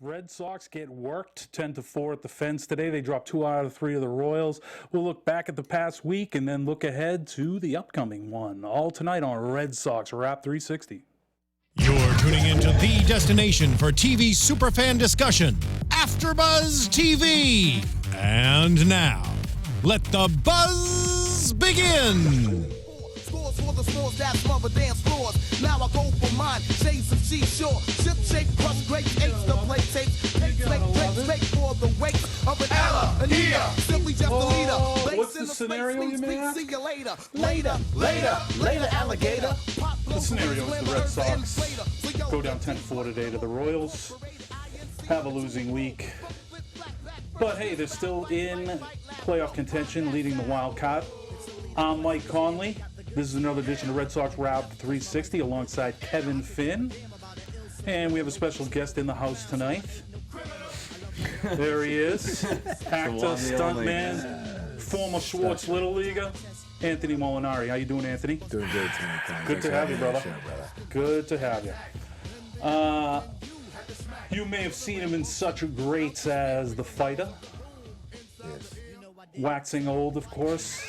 Red Sox get worked 10-4 at the fence today. They dropped 2 out of 3 of the Royals. We'll look back at the past week and then look ahead to the upcoming one. All tonight on Red Sox Wrap 360. You're tuning into the destination for TV superfan discussion, AfterBuzz TV. And now, let the buzz begin. For the stores that smother dance floors. Now I go for mine. Shades of seashore. Ship shape, crust grapes, apes, the play tapes. Make for the wake of an Ella, an Ea. Simply just a leader. What's the scenario you may ask? See you later. Later, alligator. The scenario is the Red Sox go down 10-4 today to the Royals. Have a losing week. But hey, they're still in playoff contention, leading the wild card. I'm Mike Conley. This is another edition of Red Sox Wrap 360 alongside Kevin Finn. And we have a special guest in the house tonight. There he is. Actor, stuntman, former Schwartz Little Leaguer, Anthony Molinari. How you doing, Anthony? Doing good tonight. Good to have you, brother. Good to have you. You may have seen him in such greats as The Fighter. Yes. Waxing Old, of course.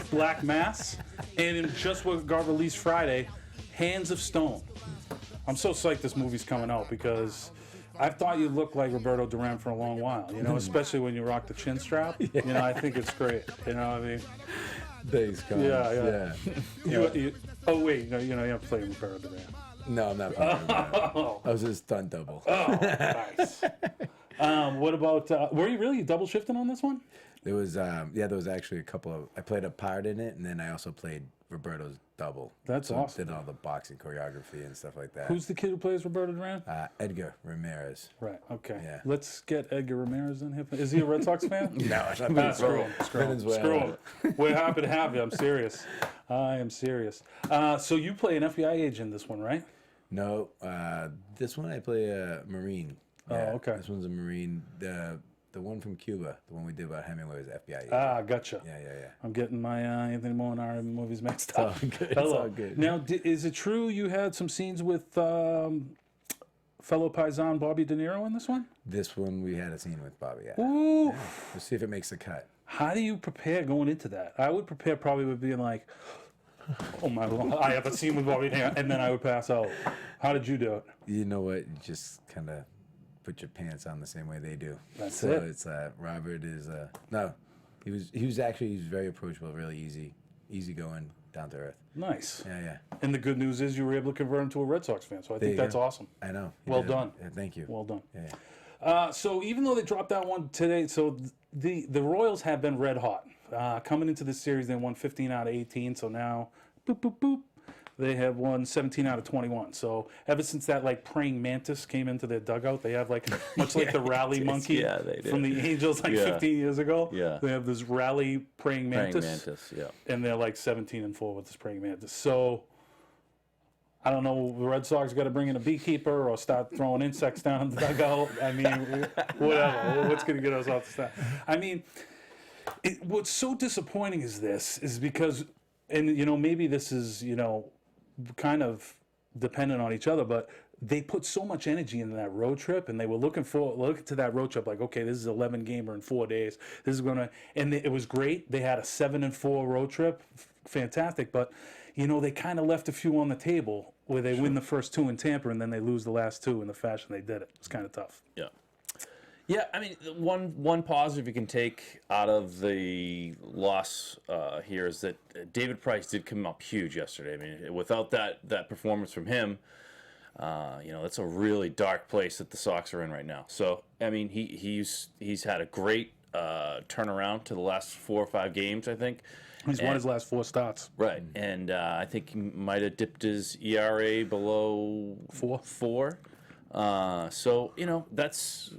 Black Mass, and in just what got released Friday, Hands of Stone. I'm so psyched this movie's coming out because I've thought you looked like Roberto Duran for a long while, you know, especially when you rock the chin strap. Yeah. You know, I think it's great. You know what I mean? Thanks, Con. Yeah. Oh, wait, no, you're not playing Roberto Duran. No, I'm not playing Roberto. I was his stunt double. Oh, nice. What about, were you really double shifting on this one? There was, there was actually a couple of, I played a part in it, and then I also played Roberto's double. That's so awesome. Did all the boxing choreography and stuff like that. Who's the kid who plays Roberto Duran? Edgar Ramirez. Right, okay. Yeah. Let's get Edgar Ramirez in here. Is he a Red Sox fan? No, I'm not. Screw him. We're happy to have you. I'm serious. I am serious. So you play an FBI agent this one, right? No, this one I play a Marine. Yeah, oh, okay. This one's a Marine. The one from Cuba, the one we did about Hemingway, was FBI agent. Ah, gotcha. Yeah. I'm getting my Anthony Molinari movies mixed It's up. all good. Hello. It's all good. Now, is it true you had some scenes with fellow Paisan Bobby De Niro in this one? This one we had a scene with Bobby. Yeah. Ooh. Yeah. We'll see if it makes the cut. How do you prepare going into that? I would prepare probably with being like, oh my Lord, I have a scene with Bobby De Niro, and then I would pass out. How did you do it? You know what? You just kind of put your pants on the same way they do. That's so it. It's Robert is no, he was very approachable, really easygoing, down to earth. Nice. Yeah. And the good news is you were able to convert him to a Red Sox fan, so I think that's awesome. I know. Well done. Yeah, thank you. Well done. Yeah. So even though they dropped that one today, so the Royals have been red hot. Coming into this series, they won 15 out of 18, so now, boop, boop, boop. They have won 17 out of 21. So ever since that praying mantis came into their dugout, they have much like the rally monkey from the Angels 15 years ago. Yeah. They have this rally praying mantis. And they're 17-4 with this praying mantis. So I don't know, the Red Sox got to bring in a beekeeper or start throwing insects down in the dugout. I mean, whatever. What's going to get us off the start? I mean, what's so disappointing is because, and maybe this is, kind of dependent on each other, but they put so much energy into that road trip, and they were looking to that road trip okay, this is 11 gamer in 4 days. This is and it was great. They had a 7-4 road trip, fantastic. But they kind of left a few on the table where they win the first 2 in Tampa, and then they lose the last 2 in the fashion they did it. It's kind of tough. Yeah, I mean, one positive you can take out of the loss here is that David Price did come up huge yesterday. I mean, without that performance from him, that's a really dark place that the Sox are in right now. So, I mean, he's had a great turnaround to the last 4 or 5 games, I think. He's won his last 4 starts. Right, and I think he might have dipped his ERA below 4. So, that's...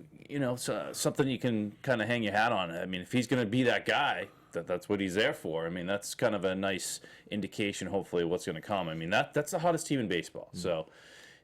something you can kind of hang your hat on. I mean, if he's going to be that guy, that's what he's there for. I mean, that's kind of a nice indication, hopefully, of what's going to come. I mean, that's the hottest team in baseball. So,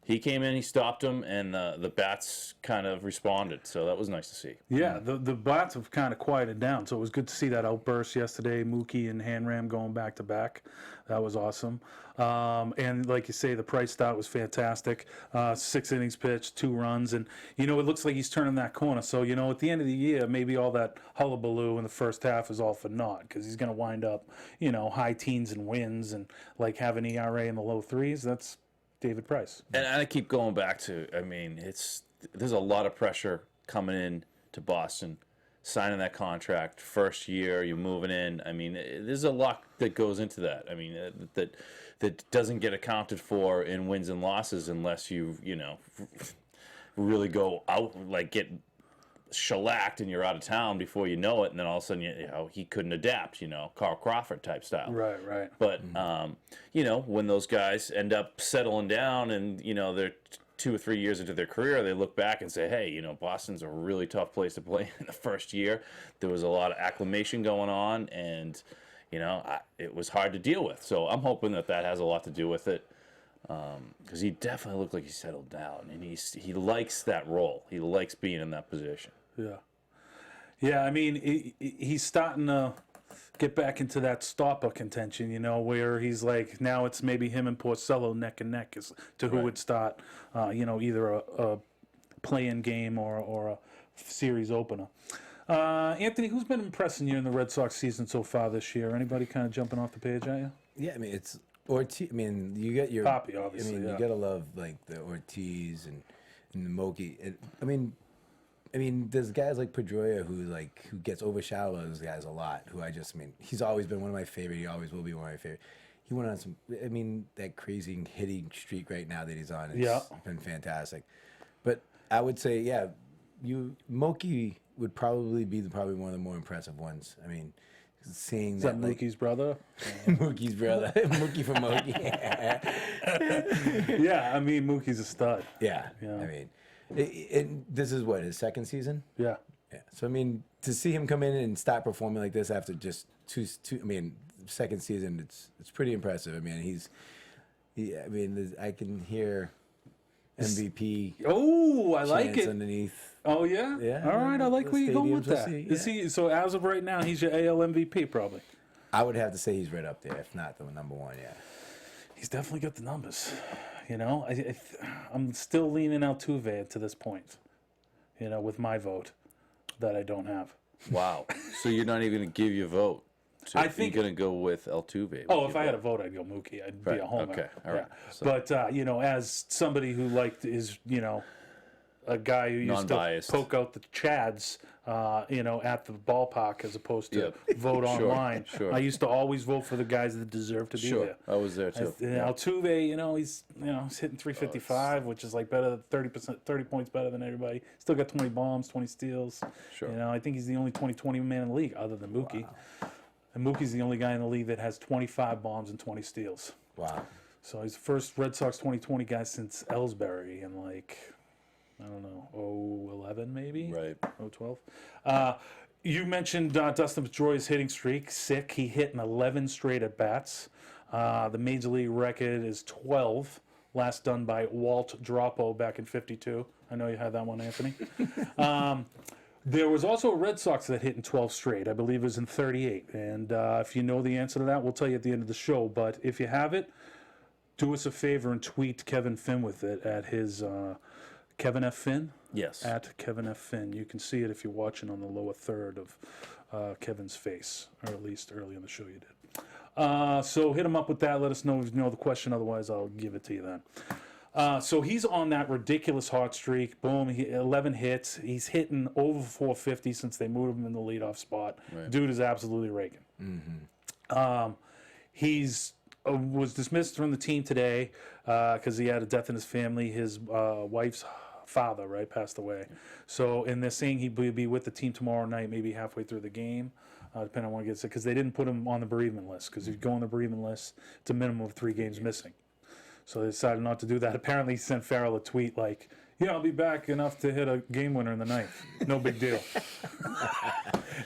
he came in, he stopped him, and the bats kind of responded. So that was nice to see. Yeah, the bats have kind of quieted down, so it was good to see that outburst yesterday. Mookie and Hanram going back to back. That was awesome. And like you say, the Price start was fantastic. 6 innings pitched, 2 runs, and it looks like he's turning that corner. So at the end of the year, maybe all that hullabaloo in the first half is all for naught, because he's going to wind up, high teens and wins, and like have an ERA in the low 3s. That's David Price. And I keep going back to, there's a lot of pressure coming in to Boston, signing that contract, first year, you're moving in. There's a lot that goes into that. That doesn't get accounted for in wins and losses unless you really go out, like get shellacked and you're out of town before you know it, and then all of a sudden he couldn't adapt, Carl Crawford type style. Right. But when those guys end up settling down and they're 2 or 3 years into their career, they look back and say, hey, Boston's a really tough place to play in the first year. There was a lot of acclimation going on, and it was hard to deal with. So I'm hoping that has a lot to do with it, because he definitely looked like he settled down, and he likes that role. He likes being in that position. Yeah. He's starting to get back into that stopper contention, where he's like, now it's maybe him and Porcello neck and neck as to who would start, either a play-in game or a series opener. Anthony, who's been impressing you in the Red Sox season so far this year? Anybody kind of jumping off the page at you? Yeah, it's Ortiz. You get your Poppy, obviously. you gotta love like the Ortiz and the Mookie. There's guys like Pedroia who gets overshadowed by those guys a lot. He's always been one of my favorite. He always will be one of my favorite. He went on some. That crazy hitting streak right now that he's on. It's been fantastic. But I would say, Mookie would probably be one of the more impressive ones. Seeing Is that Mookie's brother? Mookie's brother, Mookie from Mookie. Yeah, Mookie's a stud. Yeah. This is what, his second season? Yeah. Yeah. So to see him come in and start performing like this after just two second season, it's pretty impressive. I can hear MVP. Oh, I like it. Underneath. Oh yeah. Yeah. All right, I like where you're going with that. See, Is he? So as of right now, he's your AL MVP probably. I would have to say he's right up there, if not the number one. Yeah. He's definitely got the numbers. I'm still leaning Altuve to this point. With my vote that I don't have. Wow. So you're not even going to give your vote? So I think you're going to go with Altuve. If I had a vote, I'd go Mookie. I'd be a homer. Okay. All right. Yeah. So. But as somebody who is a guy who used Non-biased. to poke out the Chads, at the ballpark as opposed to vote Sure, online. sure. I used to always vote for the guys that deserve to be there. I was there too. Altuve, he's hitting 355, which is like 30 points better than everybody. Still got 20 bombs, 20 steals. Sure. I think he's the only 20-20 man in the league other than Mookie. Wow. And Mookie's the only guy in the league that has 25 bombs and 20 steals. Wow. So he's the first Red Sox 20-20 guy since Ellsbury in 2011 maybe? Right. 2012. You mentioned Dustin Pedroia's hitting streak, sick. He hit in 11 straight at-bats. The Major League record is 12, last done by Walt Dropo back in 52. I know you had that one, Anthony. There was also a Red Sox that hit in 12 straight. I believe it was in 38. And if you know the answer to that, we'll tell you at the end of the show. But if you have it, do us a favor and tweet Kevin Finn with it at his Kevin F. Finn? Yes. At Kevin F. Finn. You can see it if you're watching on the lower third of Kevin's face, or at least early in the show you did. So hit him up with that. Let us know if you know the question. Otherwise, I'll give it to you then. So he's on that ridiculous hot streak. Boom, 11 hits. He's hitting over 450 since they moved him in the leadoff spot. Right. Dude is absolutely raking. Mm-hmm. He's was dismissed from the team today because he had a death in his family. His wife's father, passed away. Yeah. So, and they're saying he'll be with the team tomorrow night, maybe halfway through the game. Depending on when he gets it, because they didn't put him on the bereavement list. Because if you go on the bereavement list, it's a minimum of 3 games missing. So they decided not to do that. Apparently, he sent Farrell a tweet like, "Yeah, I'll be back enough to hit a game winner in the 9th. No big deal."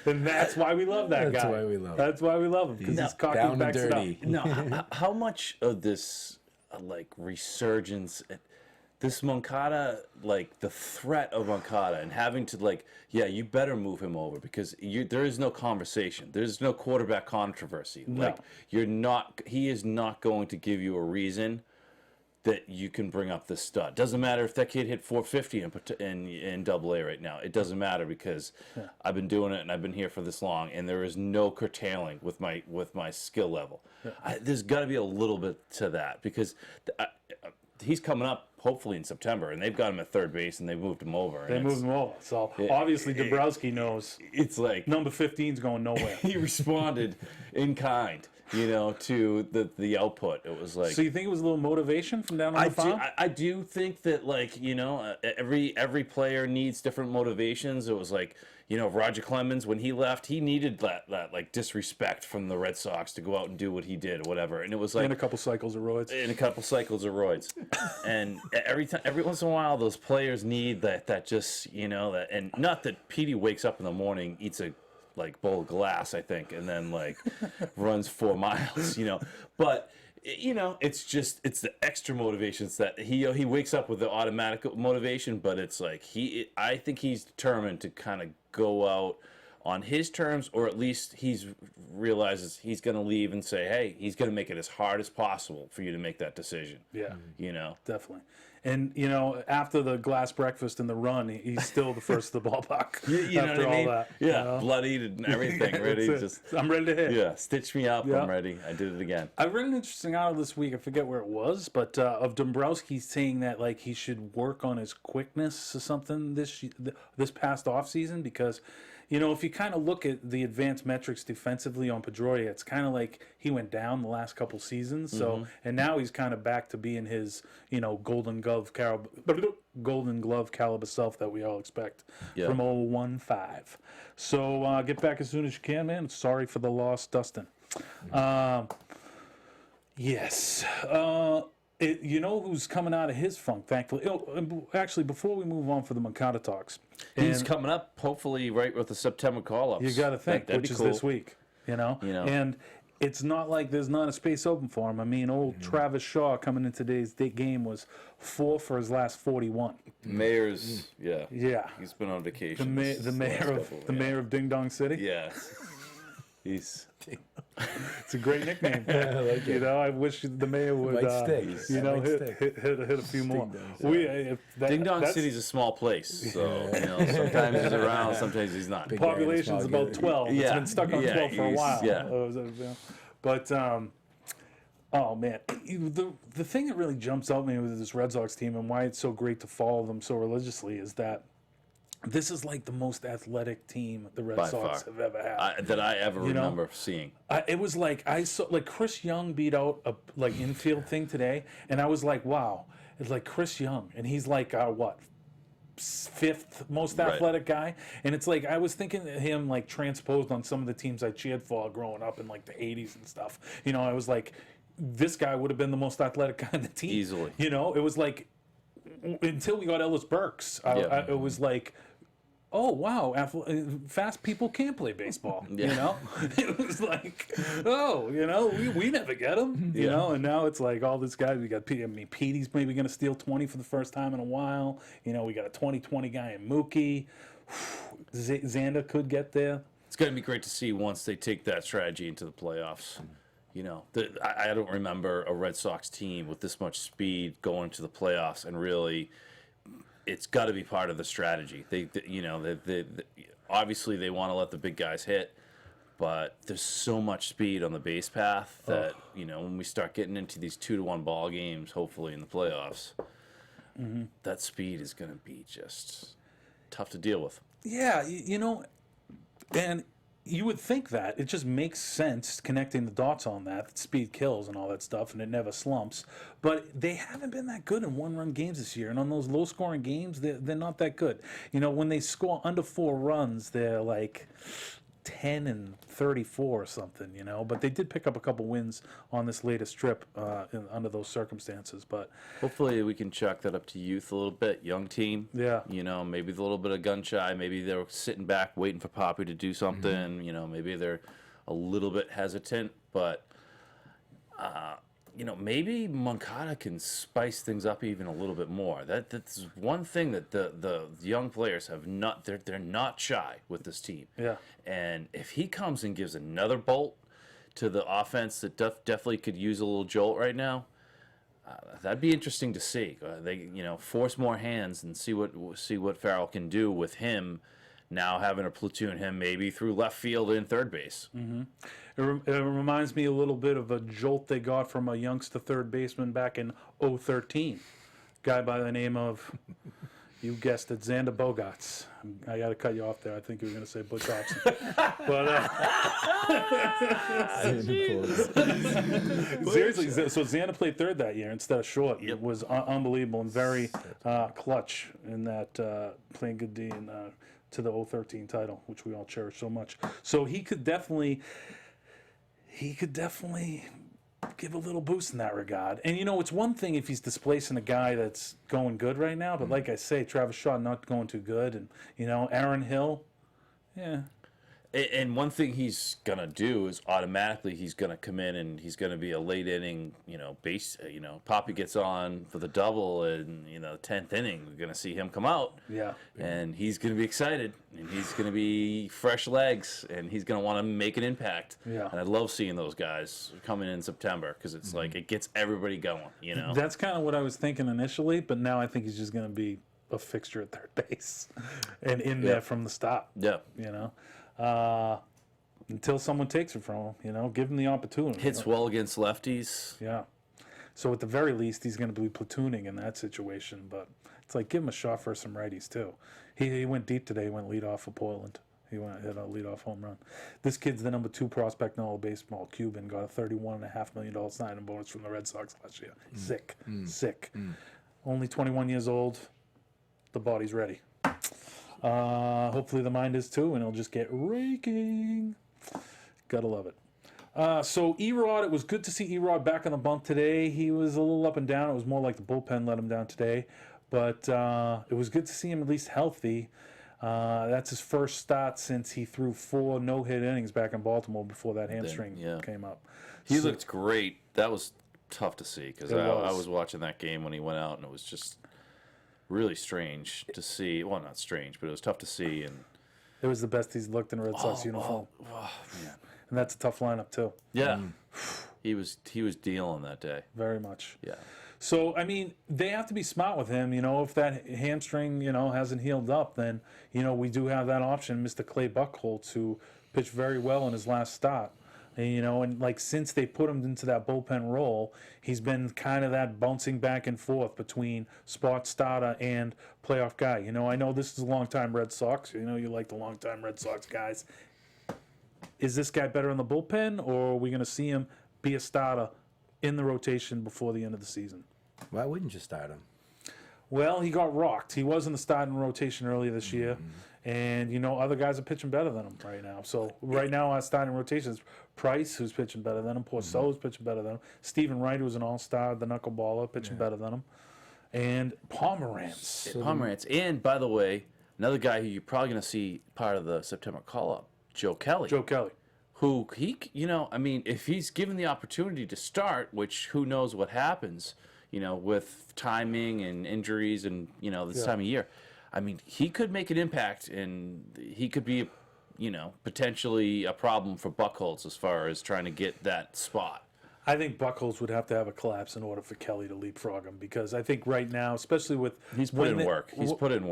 And that's why we love that guy. That's why we love him. That's why we love him, because he's cocky and backs it up. Now, how much of this resurgence this Moncada, like the threat of Moncada and having to like, yeah, you better move him over because there is no conversation. There's no quarterback controversy. No. Like he is not going to give you a reason that you can bring up the stud. Doesn't matter if that kid hit 450 in Double A right now. It doesn't matter because I've been doing it and I've been here for this long, and there is no curtailing with my skill level. Yeah. There's got to be a little bit to that because he's coming up hopefully in September, and they've got him at third base and they moved him over. They moved him over, so obviously Dombrowski knows. It's like number 15's going nowhere. He responded in kind. To the output. It was like. So you think it was a little motivation from down on the farm? I do think that, like, every player needs different motivations. It was like, Roger Clemens, when he left, he needed that like disrespect from the Red Sox to go out and do what he did or whatever. And it was like. And a couple cycles of roids. And every once in a while, those players need that just, that, and not that Petey wakes up in the morning, eats a bowl of glass, I think, and then runs 4 miles, but it's the extra motivations that he wakes up with the automatic motivation, but it's like I think he's determined to kind of go out on his terms, or at least realizes he's going to leave and say, hey, he's going to make it as hard as possible for you to make that decision. Yeah, definitely. And after the glass breakfast and the run, he's still the first of the ballpark. You know after what I mean? all that, yeah, bloodied and everything, ready. I'm ready to hit. Yeah, stitch me up. Yeah. I'm ready. I did it again. I read an interesting article this week. I forget where it was, but of Dombrowski saying that he should work on his quickness or something this past off season because. If you kind of look at the advanced metrics defensively on Pedroia, it's kind of like he went down the last couple seasons. So, and now he's kind of back to being his, Golden Glove caliber self that we all expect from 0-1-5. So get back as soon as you can, man. Sorry for the loss, Dustin. Yes. Who's coming out of his funk, thankfully. Actually, before we move on for the Moncada talks. He's coming up, hopefully, right with the September call-ups. You got to think, which is cool. this week, And it's not like there's not a space open for him. I mean, Travis Shaw coming in today's game was 4 for his last 41. Mayor's, yeah. He's been on vacation. The mayor of Ding Dong City. Yeah. It's a great nickname. I like it. I wish the mayor would, hit a few more. Ding Dong City's a small place, so sometimes he's around, sometimes he's not. The population's about 12. It's been stuck on 12 for a while. Yeah. But oh man, the thing that really jumps out at me with this Red Sox team and why it's so great to follow them so religiously is that. This is like the most athletic team the Red Sox have ever had. That I ever remember seeing. It was I saw Chris Young beat out a infield thing today, and I was like, wow, it's like Chris Young, and he's what, 5th most athletic guy, and it's I was thinking of him transposed on some of the teams I cheered for growing up in the 80s and stuff. I was like, this guy would have been the most athletic guy on the team easily. It was until we got Ellis Burks, it was oh wow, fast people can play baseball. It was we never get them. And now it's all this guy. We got Petey's maybe going to steal 20 for the first time in a while. We got a 20-20 guy in Mookie. Xander could get there. It's going to be great to see once they take that strategy into the playoffs. I don't remember a Red Sox team with this much speed going to the playoffs and really. It's got to be part of the strategy. They obviously they want to let the big guys hit, but there's so much speed on the base path that when we start getting into these 2-1 ball games, hopefully in the playoffs, that speed is going to be just tough to deal with. Yeah, and you would think that it just makes sense connecting the dots on that speed kills and all that stuff, and it never slumps. But they haven't been that good in one-run games this year, and on those low-scoring games, they're not that good. When they score under 4 runs, they're 10-34 or something, But they did pick up a couple wins on this latest trip under those circumstances. But hopefully we can chalk that up to youth a little bit, young team. Yeah. Maybe a little bit of gun shy. Maybe they're sitting back waiting for Poppy to do something. Maybe they're a little bit hesitant. But maybe Moncada can spice things up even a little bit more. That's one thing that the young players have not. They're not shy with this team. Yeah. And if he comes and gives another bolt to the offense that definitely could use a little jolt right now, that'd be interesting to see. They force more hands and see what Farrell can do with him. Now having to platoon him maybe through left field and third base. Mm-hmm. It reminds me a little bit of a jolt they got from a youngster third baseman back in 2013. Guy by the name of, you guessed it, Xander Bogaerts. I got to cut you off there. I think you were going to say Butch Hobson. But seriously, so Xander played third that year instead of short. It was unbelievable and very clutch in that playing good D and to the 2013 title, which we all cherish so much. So he could definitely give a little boost in that regard. And it's one thing if he's displacing a guy that's going good right now, but like I say, Travis Shaw not going too good, and Aaron Hill, yeah. And one thing he's gonna do is automatically he's gonna come in and he's gonna be a late inning, base. Poppy gets on for the double in 10th inning. We're gonna see him come out. Yeah. And he's gonna be excited, and he's gonna be fresh legs, and he's gonna want to make an impact. Yeah. And I love seeing those guys coming in September because it's like it gets everybody going. That's kind of what I was thinking initially, but now I think he's just gonna be a fixture at third base and in there from the stop. Yeah. Until someone takes it from him, give him the opportunity. Hits well against lefties. Yeah. So at the very least, he's going to be platooning in that situation. But it's like, give him a shot for some righties, too. He went deep today. He went leadoff for Portland. He hit a leadoff home run. This kid's the number 2 prospect in all of baseball. Cuban got a $31.5 million signing bonus from the Red Sox last year. Sick. Only 21 years old. The body's ready. Hopefully the mind is too, and he'll just get raking. Gotta love it. So Erod, it was good to see Erod back on the bump today. He was a little up and down. It was more like the bullpen let him down today. But it was good to see him at least healthy. That's his first start since he threw 4 no-hit innings back in Baltimore before that hamstring came up. He looked great. That was tough to see because I was watching that game when he went out, and it was just really strange to see. Well, not strange, but it was tough to see. And it was the best he's looked in a Red Sox uniform. Man. And that's a tough lineup too. Yeah, he was dealing that day. Very much. Yeah. So I mean, they have to be smart with him. If that hamstring hasn't healed up, then we do have that option, Mr. Clay Buchholz, who pitched very well in his last start. And like since they put him into that bullpen role, he's been kind of that bouncing back and forth between spot starter and playoff guy. I know this is a long-time Red Sox. You like the long-time Red Sox guys. Is this guy better in the bullpen, or are we going to see him be a starter in the rotation before the end of the season? Why wouldn't you start him? Well, he got rocked. He was in the starting rotation earlier this year. And, other guys are pitching better than him right now. So right now our starting rotation is Price, who's pitching better than him. Porcello's pitching better than him. Stephen Wright, who's an all-star, the knuckleballer, pitching better than him. And Pomerantz. And, by the way, another guy who you're probably going to see part of the September call-up, Joe Kelly. Who, if he's given the opportunity to start, which who knows what happens, with timing and injuries and, this time of year. I mean, he could make an impact, and he could be, potentially a problem for Buchholz as far as trying to get that spot. I think Buchholz would have to have a collapse in order for Kelly to leapfrog him, because I think right now, especially with He's put in work. Buchholz has put in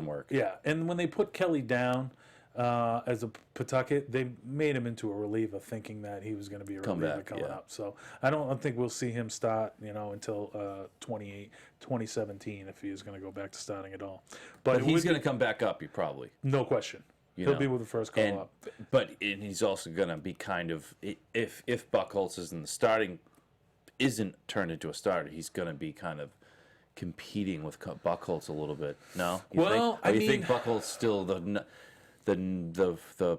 work. Yeah, and when they put Kelly down as a Pawtucket, they made him into a reliever, thinking that he was going to be a reliever coming up. So I don't think we'll see him start, until 2017 if he is going to go back to starting at all. But he's going to come back up, probably. No question. He'll be with the first call up. But he's also going to be kind of, if Buchholz isn't turned into a starter, he's going to be kind of competing with Buchholz a little bit. No? You think Buchholz still the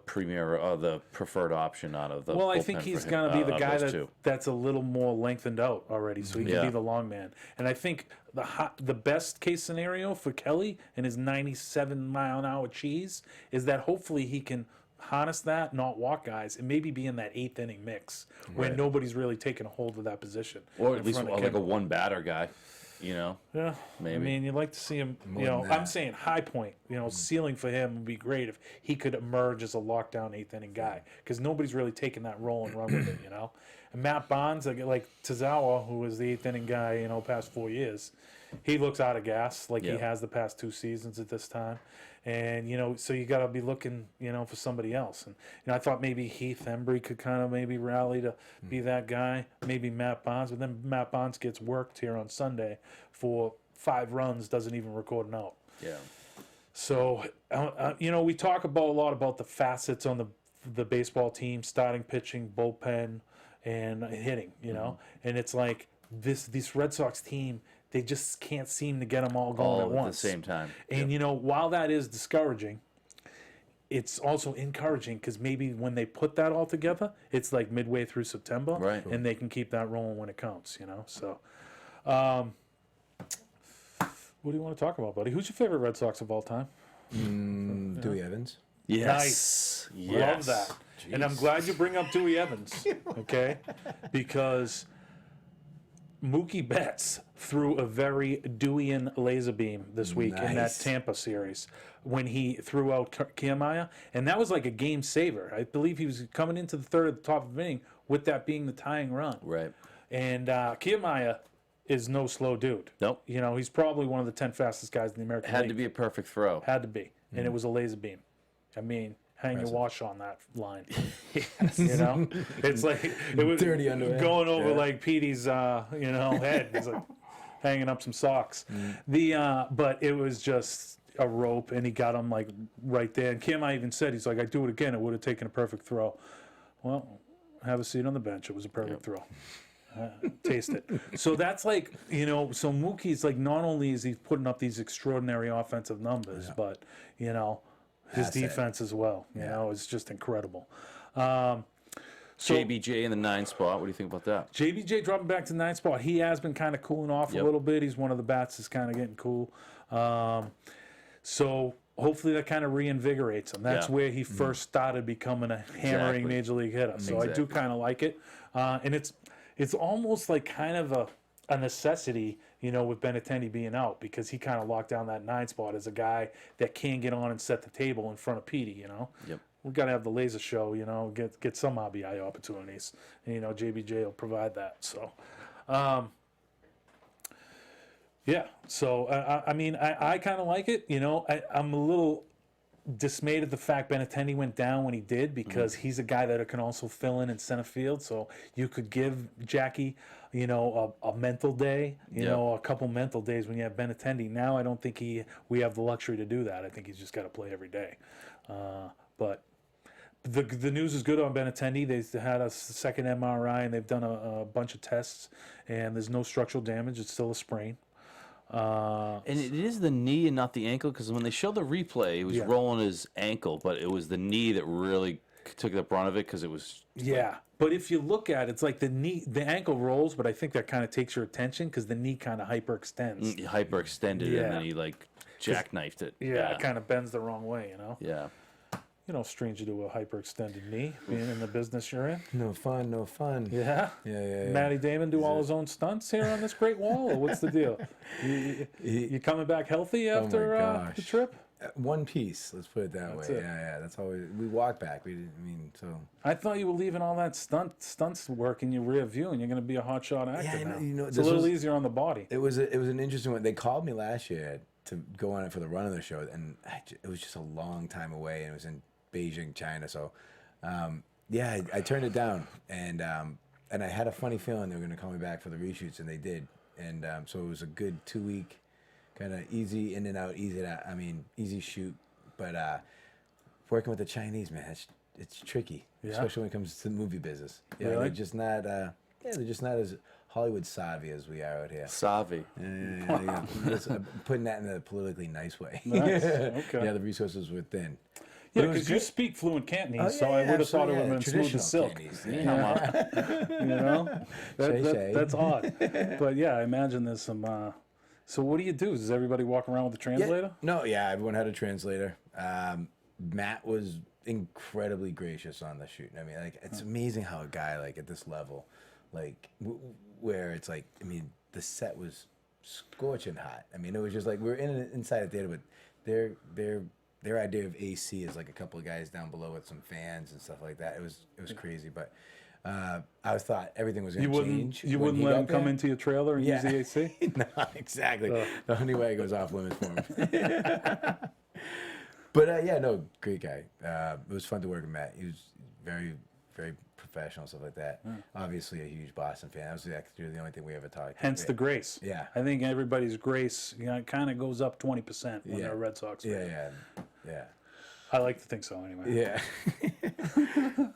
premier or the preferred option out of the Well, I think he's going to be the guy that's a little more lengthened out already, so he can be the long man. And I think the best case scenario for Kelly and his 97-mile-an-hour cheese is that hopefully he can harness that, not walk guys, and maybe be in that 8th inning mix where Right. nobody's really taking a hold of that position. Or in at least front of like a Kimbrel. one batter guy. Yeah, Maybe. I mean, you'd like to see him. More You know, than I'm that. saying high point. You know, ceiling for him would be great if he could emerge as a lockdown 8th inning guy, because nobody's really taking that role and run with it. You know, and Matt Bonds, like Tozawa, who was the 8th inning guy, you know, past 4 years, he looks out of gas like Yeah. he has the past 2 seasons at this time. And you know, so you got to be looking, you know, for somebody else. And you know, I thought maybe Heath Embry could kind of maybe rally to be that guy. Maybe Matt Bonds, but then Matt Bonds gets worked here on Sunday for 5 runs, doesn't even record an out. Yeah. So you know, we talk a lot about the facets on the baseball team: starting pitching, bullpen, and hitting. You know, and it's like this Red Sox team. They just can't seem to get them all going at All at once. the same time. And you know, while that is discouraging, it's also encouraging because maybe when they put that all together, it's like midway through September, Right. and they can keep that rolling when it counts. You know, so. What do you want to talk about, buddy? Who's your favorite Red Sox of all time? Dewey Evans. Yes. Love that. And I'm glad you bring up Dewey Evans, okay? Because Mookie Betts threw a very Deweyan laser beam this week in that Nice. Tampa series when he threw out Kiermaier, and that was like a game saver. I believe he was coming into the third at the top of the inning with that being the tying run. Right. And Kiermaier is no slow dude. Nope. You know, he's probably one of the 10 fastest guys in the American Had League. to be a perfect throw. Had to be. And it was a laser beam. I mean, hang your wash on that line. You know? It's like it was Dirty underwear. going over Yeah. like Petey's you know, head. He's like hanging up some socks. But it was just a rope, and he got him like right there. And Kim, I even said, he's like, I'd do it again. It would have taken a perfect throw. Well, have a seat on the bench. It was a perfect throw. Taste it. So that's like, you know, so Mookie's like, not only is he putting up these extraordinary offensive numbers, but, you know, his Asset. defense as well, you know, is just incredible. So JBJ in the 9 spot. What do you think about that? JBJ dropping back to the 9th spot. He has been kind of cooling off a Yep. little bit. He's one of the bats that's kind of getting cool. So hopefully that kind of reinvigorates him. That's Yeah. where he first started becoming a hammering Exactly. major league hitter. So I do Exactly. kind of like it. And it's almost like kind of a necessity, you know, with Benintendi being out, because he kind of locked down that 9 spot as a guy that can get on and set the table in front of Petey, you know. Yep. We got to have the laser show, you know, get some RBI opportunities, and you know JBJ will provide that. So, yeah. So I mean, I kind of like it. You know, I'm a little dismayed at the fact Benintendi went down when he did, because he's a guy that can also fill in center field. So you could give Jackie, you know, a mental day, you know, a couple mental days when you have Benintendi. Now I don't think we have the luxury to do that. I think he's just got to play every day. But the news is good on Benintendi. They had a second MRI, and they've done a bunch of tests, and there's no structural damage. It's still a sprain. And it is the knee and not the ankle, because when they showed the replay, it was rolling his ankle, but it was the knee that really took the brunt of it, because it was. Yeah, but if you look at it, it's like the ankle rolls, but I think that kind of takes your attention because the knee kind of hyperextends. He hyperextended, Yeah. and then he like jackknifed it. Yeah, it kind of bends the wrong way, you know. Yeah. You know, stranger to a hyperextended knee, being in the business you're in. No fun, no fun. Yeah. Yeah. Matty Damon do all his own stunts here on this Great Wall, or what's the deal? You coming back healthy after the gosh. trip? One piece, let's put it that way. it. Yeah. That's all we walked back. We didn't. I mean, so. I thought you were leaving all that stunts work in your rear view, and you're going to be a hotshot actor Yeah, now. you know, It's a this little was- easier on the body. It was an interesting one. They called me last year to go on it for the run of the show, and it was just a long time away, and it was in Beijing, China. So, I turned it down, and I had a funny feeling they were going to call me back for the reshoots, and they did, and so it was a good 2-week, kind of easy in and out, easy shoot, but working with the Chinese, man, it's tricky, especially when it comes to the movie business. Yeah, Really? they're just not. They're just not as Hollywood savvy as we are out here. Savvy. Yeah. Just, putting that in a politically nice way. Nice. Okay. Yeah, the resources were thin. Yeah, But it was because you good. speak fluent Cantonese, Oh, so yeah, I would have thought it absolutely, would have been smooth as silk. Traditional Cantonese, yeah. You know, Shay. that's odd. But yeah, I imagine there's some. So what do you do? Does everybody walk around with a translator? No, everyone had a translator. Matt was incredibly gracious on the shoot. I mean, like, it's amazing how a guy like at this level, like where it's like, I mean, the set was scorching hot. I mean, it was just like we're inside a theater, but their idea of AC is like a couple of guys down below with some fans and stuff like that. It was crazy, but I thought everything was going to change. You wouldn't let him come into your trailer and use the AC? No, exactly. The only way it goes off limits for him. But yeah, no, great guy. It was fun to work with Matt. He was very, very professional, stuff like that. Obviously, a huge Boston fan. That was actually the only thing we ever talked. Hence the grace. Yeah. I think everybody's grace, kind of goes up 20% when they're a Red Sox fan. Yeah. I like to think so, anyway. Yeah.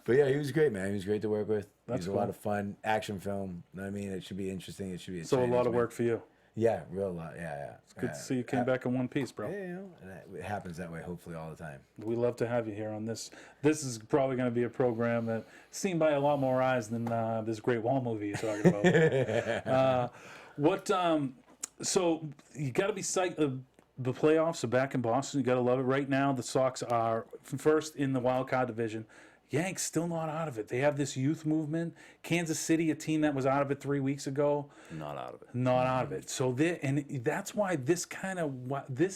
But yeah, he was great, man. He was great to work with. That's he was a lot of fun. Action film. You know what I mean? It should be interesting. It should be So a exciting. lot of work for you. Yeah, real lot. Yeah. It's good to see you came back in one piece, bro. Yeah, and it happens that way, hopefully, all the time. We love to have you here on this. This is probably going to be a program that's seen by a lot more eyes than this Great Wall movie you're talking about. So you got to be psyched. The playoffs are back in Boston. You got to love it. Right now, the Sox are first in the wild card division. Yanks still not out of it. They have this youth movement. Kansas City, a team that was out of it 3 weeks ago, Not out of it. not out of it. So that's why this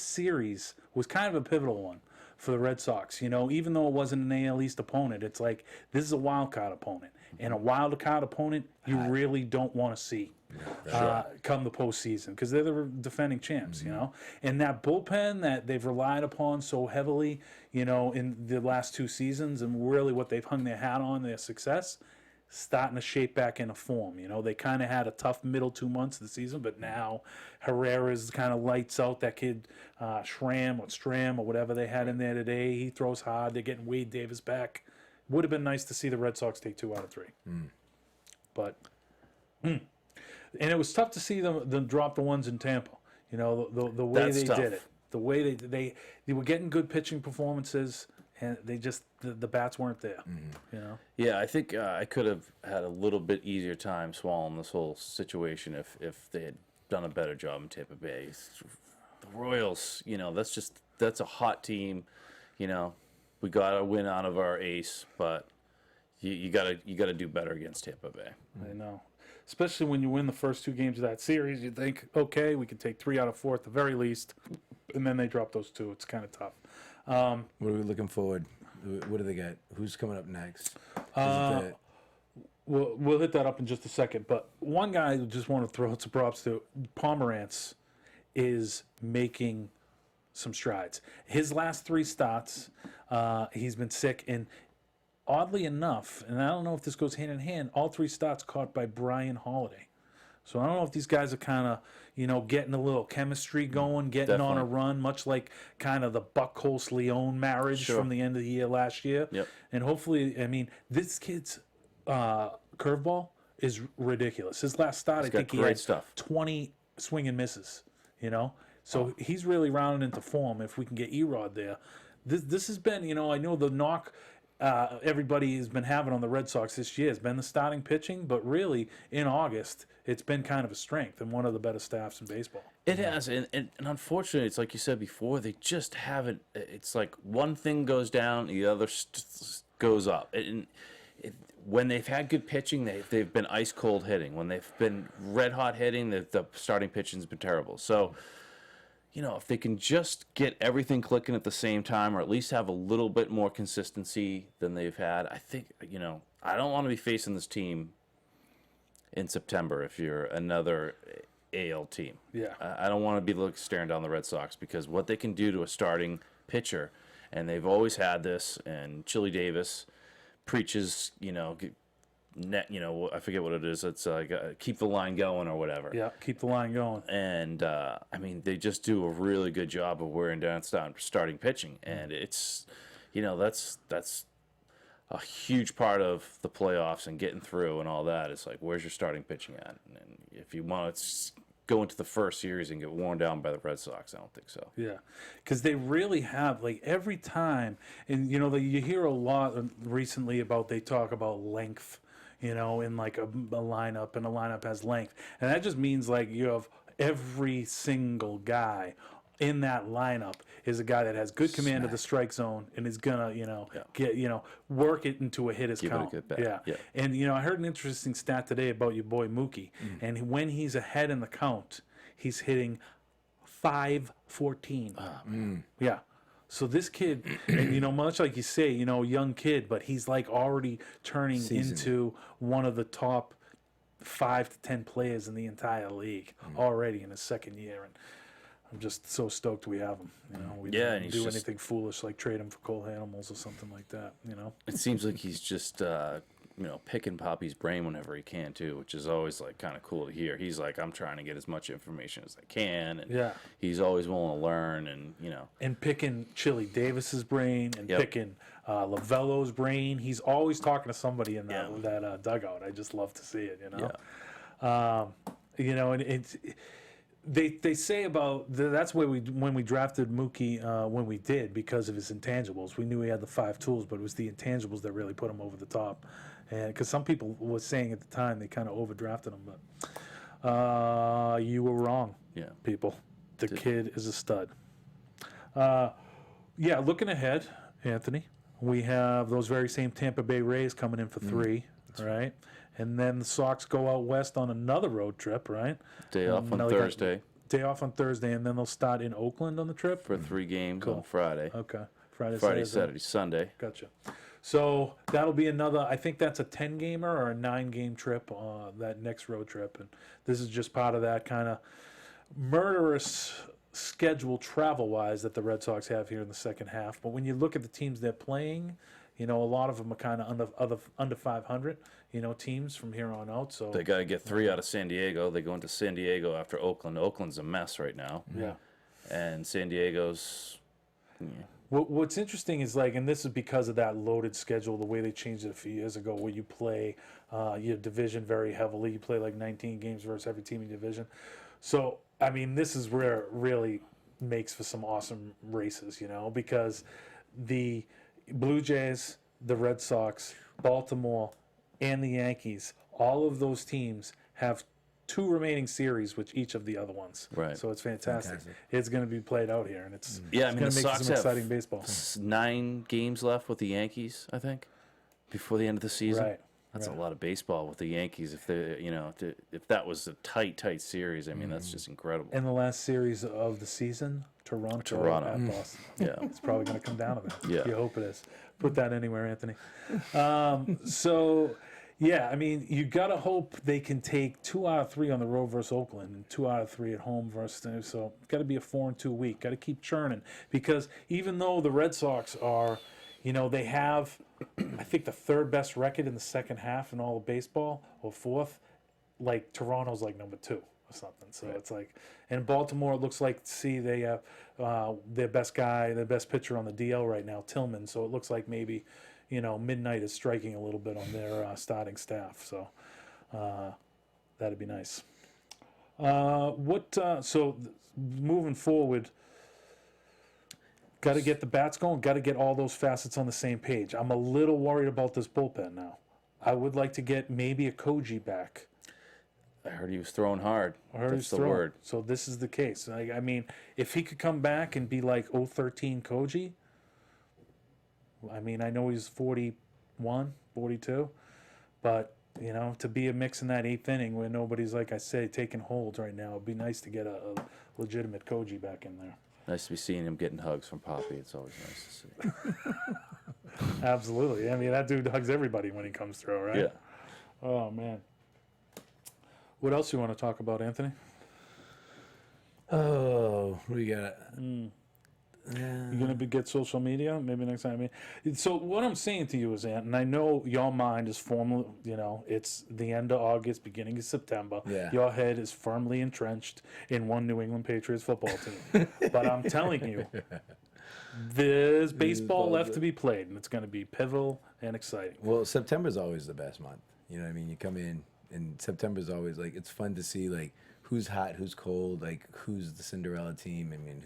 series was kind of a pivotal one for the Red Sox. Even though it wasn't an AL East opponent, it's like this is a wild card opponent, and a wild card opponent you really don't want to see come the postseason because they're the defending champs. And that bullpen that they've relied upon so heavily, in the last 2 seasons, and really what they've hung their hat on, their success, starting to shape back into form. They kind of had a tough middle 2 months of the season, but now Herrera's kind of lights out. That kid Stram or whatever they had in there today, he throws hard. They're getting Wade Davis back. Would have been nice to see the Red Sox take 2 out of 3. But and it was tough to see them drop the ones in Tampa. The way That's they tough. did it, the way they were getting good pitching performances, and they just the bats weren't there. Yeah, I think I could have had a little bit easier time swallowing this whole situation if they had done a better job in Tampa Bay. The Royals, that's a hot team. We got to win out of our ace, but you gotta do better against Tampa Bay. I know. Especially when you win the first 2 games of that series, you think, okay, we can take 3 out of 4 at the very least, and then they drop those 2. It's kind of tough. What are we looking forward? What do they got? Who's coming up next? We'll hit that up in just a second. But one guy I just want to throw out some props to, Pomerantz, is making some strides. His last 3 starts, he's been sick, and oddly enough, and I don't know if this goes hand in hand, all 3 starts caught by Brian Holiday. So I don't know if these guys are kind of, getting a little chemistry going, getting on a run, much like kind of the Buckholz-Leone marriage from the end of the year last year. Yep. And hopefully, this kid's curveball is ridiculous. His last start, I think he had 20 swing and misses, So he's really rounding into form. If we can get Erod there. This has been, I know the knock everybody has been having on the Red Sox this year has been the starting pitching, but really in August it's been kind of a strength and one of the better staffs in baseball. It has, and unfortunately, it's like you said before, they just haven't. It's like one thing goes down, the other goes up. When they've had good pitching, they've been ice cold hitting. When they've been red hot hitting, the starting pitching's been terrible. So, if they can just get everything clicking at the same time, or at least have a little bit more consistency than they've had, I think, I don't want to be facing this team in September if you're another AL team. Yeah. I don't want to be staring down the Red Sox because what they can do to a starting pitcher, and they've always had this, and Chili Davis preaches, I forget what it is. It's like keep the line going or whatever. Yeah, keep the line going. And they just do a really good job of wearing down starting pitching, and it's, that's a huge part of the playoffs and getting through and all that. It's like, where's your starting pitching at? And if you want to go into the first series and get worn down by the Red Sox, I don't think so. Yeah, because they really have, every time, and you hear a lot recently about, they talk about length. In like a lineup, and a lineup has length. And that just means you have every single guy in that lineup is a guy that has good command of the strike zone and is gonna, get, work it into a hitter's Give it a count. good bat. Yeah. And I heard an interesting stat today about your boy Mookie, and when he's ahead in the count, he's hitting .514. Yeah. So this kid, and much like you say, young kid, but he's like already turning into one of the top 5 to 10 players in the entire league already in his second year, and I'm just so stoked we have him. We didn't do anything foolish like trade him for Cole Hamels or something like that. It seems like he's just picking Poppy's brain whenever he can too, which is always like kind of cool to hear. He's like, I'm trying to get as much information as I can, and he's always willing to learn, and picking Chili Davis's brain and picking Lavello's brain. He's always talking to somebody in that dugout. I just love to see it. And it's. They say about that's where when we drafted Mookie when we did, because of his intangibles. We knew he had the 5 tools, but it was the intangibles that really put him over the top. And because some people were saying at the time they kind of overdrafted him, but you were wrong. Yeah, people. The kid is a stud. Looking ahead, Anthony, we have those very same Tampa Bay Rays coming in for 3, right? And then the Sox go out west on another road trip, right? Day off on Thursday. Day off on Thursday, and then they'll start in Oakland on the trip? For 3 games on Friday. Okay. Friday, Saturday, Sunday. Gotcha. So that'll be another, I think that's a 10-gamer or a 9-game trip, that next road trip. And this is just part of that kind of murderous schedule travel-wise that the Red Sox have here in the second half. But when you look at the teams they're playing, a lot of them are kind of under 500, teams from here on out. So they got to get 3 out of San Diego. They go into San Diego after Oakland. Oakland's a mess right now. Yeah. And San Diego's... Yeah. What's interesting is and this is because of that loaded schedule, the way they changed it a few years ago, where you play your division very heavily. You play 19 games versus every team in your division. So, I mean, this is where it really makes for some awesome races, because the Blue Jays, the Red Sox, Baltimore, and the Yankees, all of those teams have 2 remaining series with each of the other ones. Right. So it's fantastic. It's going to be played out here, and it's going to the make Sox some exciting baseball. 9 games left with the Yankees, I think, before the end of the season. Right. That's a lot of baseball with the Yankees. If they, if that was a tight series, I mean, that's just incredible. And the last series of the season, Toronto. At Boston. Yeah. It's probably going to come down to that. Yeah. You hope it is. Put that anywhere, Anthony. Yeah, I mean, you got to hope they can take 2 out of 3 on the road versus Oakland and 2 out of 3 at home versus them. So it's got to be a 4-2 week. Got to keep churning, because even though the Red Sox are, they have, I think, the 3rd best record in the second half in all of baseball, or 4th. Toronto's number 2 or something. So it's and Baltimore, it looks like, they have their best guy, their best pitcher on the DL right now, Tillman. So it looks like maybe, midnight is striking a little bit on their starting staff. So that'd be nice. So moving forward, got to get the bats going, got to get all those facets on the same page. I'm a little worried about this bullpen now. I would like to get maybe a Koji back. I heard he was throwing hard. That's the word. So this is the case. I mean, if he could come back and be like 013 Koji, I mean, I know he's 41, 42, but, to be a mix in that 8th inning where nobody's, like I say, taking holds right now, it'd be nice to get a legitimate Koji back in there. Nice to be seeing him getting hugs from Poppy. It's always nice to see. Absolutely. I mean, that dude hugs everybody when he comes through, right? Yeah. Oh, man. What else you want to talk about, Anthony? Oh, what do you got? You're going to get social media maybe next time? I mean, so what I'm saying to you is, Ant, and I know your mind is formally, it's the end of August, beginning of September. Yeah. Your head is firmly entrenched in one New England Patriots football team. But I'm telling you, there's baseball left to be played, and it's going to be pivotal and exciting. Well, September's always the best month. You know what I mean? You come in, and September's always, it's fun to see, who's hot, who's cold, who's the Cinderella team. I mean,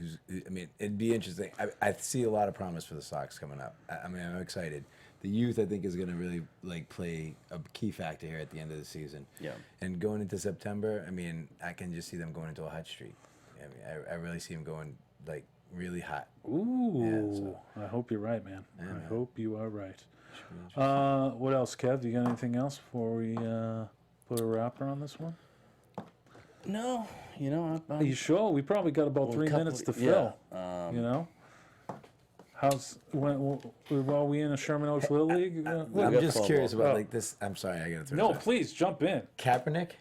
it'd be interesting. I see a lot of promise for the Sox coming up. I'm excited. The youth, I think, is going to really play a key factor here at the end of the season. Yeah. And going into September, I mean, I can just see them going into a hot streak. I mean, I really see them going like really hot. Ooh, I hope you're right, man. I hope you are right. What else, Kev? You got anything else before we put a wrapper on this one? No, you know. Are you sure? We probably got about 3 minutes to fill. You know. How's are we in a Sherman Oaks Little League? I'm just curious about like this. I'm sorry, I gotta throw. No, this out. please jump in. Kaepernick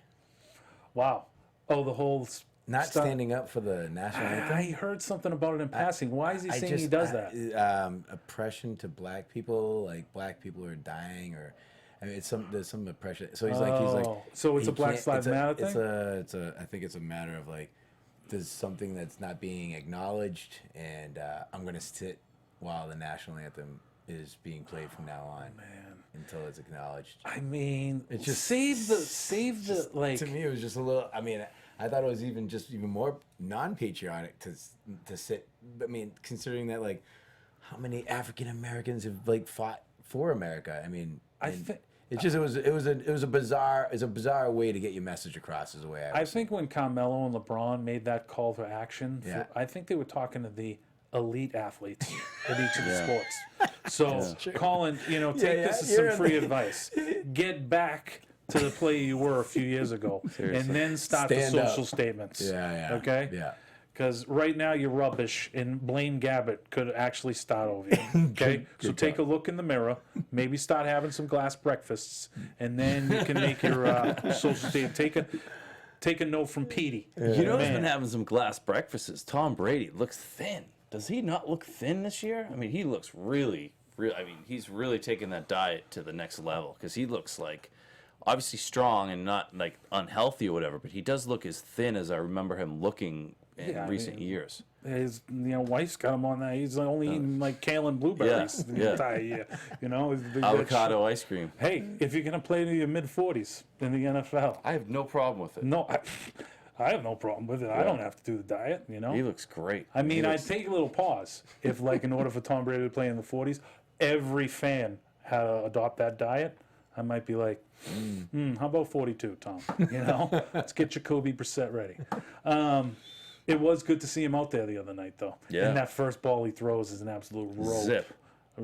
Wow. Oh, the whole not standing up for the national anthem. I heard something about it in passing. Why is he saying he does that? Oppression to black people, like black people are dying, or I mean, there's some oppression. So he's like. So it's he a Black can't- Lives Matter thing. I think it's a matter of like, there's something that's not being acknowledged, and I'm gonna sit while the national anthem is being played from now on, until it's acknowledged. I mean, It's just save the like. To me, it was just a little. I mean, I thought it was even more non-patriotic to sit. I mean, considering that like, how many African Americans have like fought for America? I mean, it's just it was a bizarre way to get your message across. Is the way I think when Carmelo and LeBron made that call for action, I think they were talking to the elite athletes of each of the sports. So, Colin, take this as some free advice. Get back to the player you were a few years ago, and then start the social statements. Yeah. Okay? Yeah. Because right now you're rubbish, and Blaine Gabbert could actually start over you. Okay? So take a look in the mirror, maybe start having some glass breakfasts, and then you can make your social statement. Take a note from Petey. You know, he's been having some glass breakfasts. Tom Brady looks thin. Does he not look thin this year? I mean, he looks really. I mean, he's really taken that diet to the next level, because he looks like, obviously strong and not like unhealthy or whatever, but he does look as thin as I remember him looking in recent years. His wife's got him on that. He's only eating like kale and blueberries the entire year. Avocado ice cream. Hey, if you're gonna play to your mid-40s in the NFL, I have no problem with it. no, I have no problem with it. I don't have to do the diet. He looks great. I mean, I'd take a little pause if, like, in order for Tom Brady to play in the 40s, every fan had to adopt that diet. I might be like, how about 42, Tom? Let's get Jacoby Brissett ready. It was good to see him out there the other night, though. Yeah. And that first ball he throws is an absolute rope. Zip.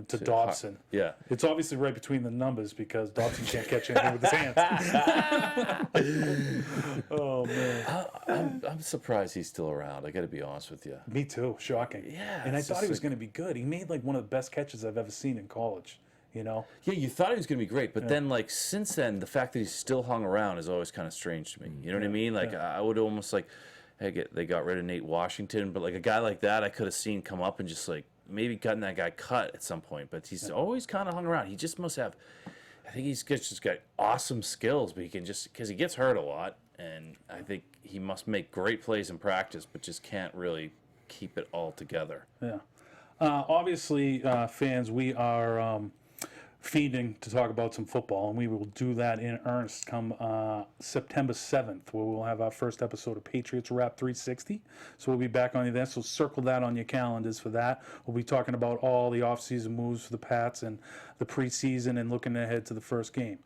To Dobson. Yeah. It's obviously right between the numbers because Dobson can't catch anything with his hands. Oh, man. I'm surprised he's still around. I got to be honest with you. Me too. Shocking. Yeah. And I thought he was going to be good. He made like one of the best catches I've ever seen in college. Yeah, you thought he was going to be great, but then, like, since then, the fact that he's still hung around is always kind of strange to me. You know what I mean? Like, I would almost like, hey, they got rid of Nate Washington, but like a guy like that, I could have seen come up and just like maybe gotten that guy cut at some point. But he's always kind of hung around. He just must have. I think he's just got awesome skills, but he can just because he gets hurt a lot, and I think he must make great plays in practice, but just can't really keep it all together. Yeah. Obviously, fans, we are feeding to talk about some football, and we will do that in earnest come September 7th, where we'll have our first episode of Patriots Wrap 360. So we'll be back on you then, so circle that on your calendars for that. We'll be talking about all the offseason moves for the Pats and the preseason and looking ahead to the first game.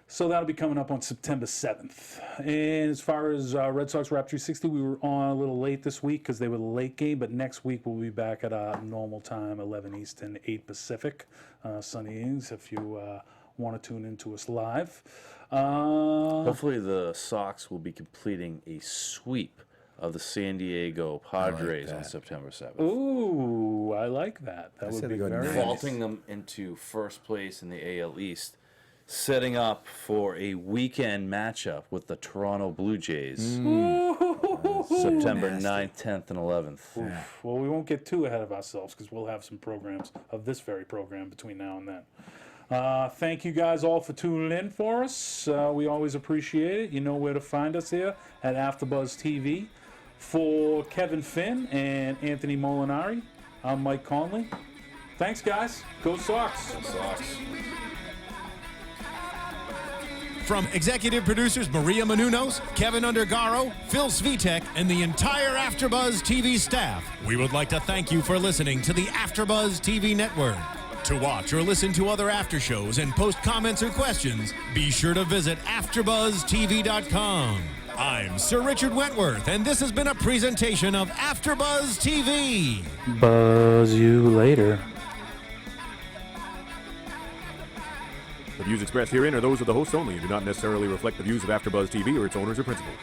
So that'll be coming up on September 7th. And as far as Red Sox Wrap 360, we were on a little late this week because they were the late game, but next week we'll be back at our normal time, 11 Eastern, 8 Pacific, Sunny innings, if you want to tune into us live. Hopefully the Sox will be completing a sweep of the San Diego Padres on September 7th. Ooh, I like that. That would be very nice. Vaulting them into first place in the AL East. Setting up for a weekend matchup with the Toronto Blue Jays. September 9th, 10th, and 11th. Yeah. Well, we won't get too ahead of ourselves because we'll have some programs of this very program between now and then. Thank you guys all for tuning in for us. We always appreciate it. You know where to find us here at AfterBuzz TV. For Kevin Finn and Anthony Molinari, I'm Mike Conley. Thanks, guys. Go Sox. Go Sox. From executive producers Maria Menounos, Kevin Undergaro, Phil Svitek, and the entire AfterBuzz TV staff, we would like to thank you for listening to the AfterBuzz TV network. To watch or listen to other after shows and post comments or questions, be sure to visit AfterBuzzTV.com. I'm Sir Richard Wentworth, and this has been a presentation of AfterBuzz TV. Buzz you later. The views expressed herein are those of the hosts only and do not necessarily reflect the views of AfterBuzz TV or its owners or principals.